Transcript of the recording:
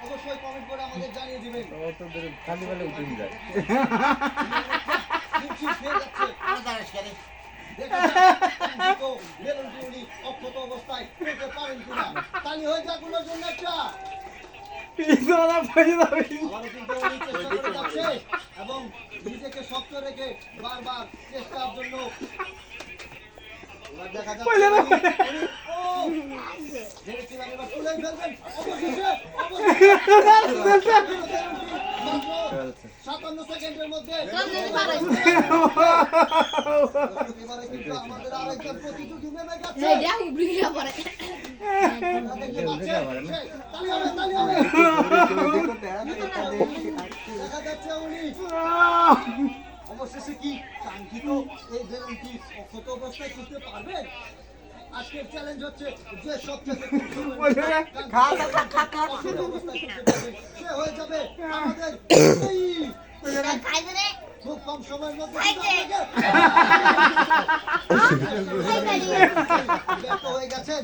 অবশ্যই কমেন্ট করে আমাদের জানিয়ে দিবেন। খালি বেলা উঠে যায়। অক্ষত অবস্থায় খেলতে পারেন কিনা তালি হয়ে যাক ওনার জন্য একটা। আবারও কিন্তু উনি চেষ্টা করে যাচ্ছে এবং নিজেকে শক্ত রেখে বারবার চেষ্টার জন্য এবার দেখা যাচ্ছে ভেবেছিলাম এবার তুলে ফেলবেন অবশেষে 57 সেকেন্ডের মধ্যে এবারে কিন্তু আমাদের আরেকজন প্রতিযোগী নেমে গেছে। দেখা যাচ্ছে উনি অবশেষে কি কাঙ্ক্ষিত এই বেলুনটি অক্ষত অবস্থায় করতে পারবেন। আজকের চ্যালেঞ্জ হচ্ছে যে সবচেয়ে সে হয়ে যাবে আমাদের খুব কম সময়ের মধ্যে ব্যর্থ হয়ে গেছেন।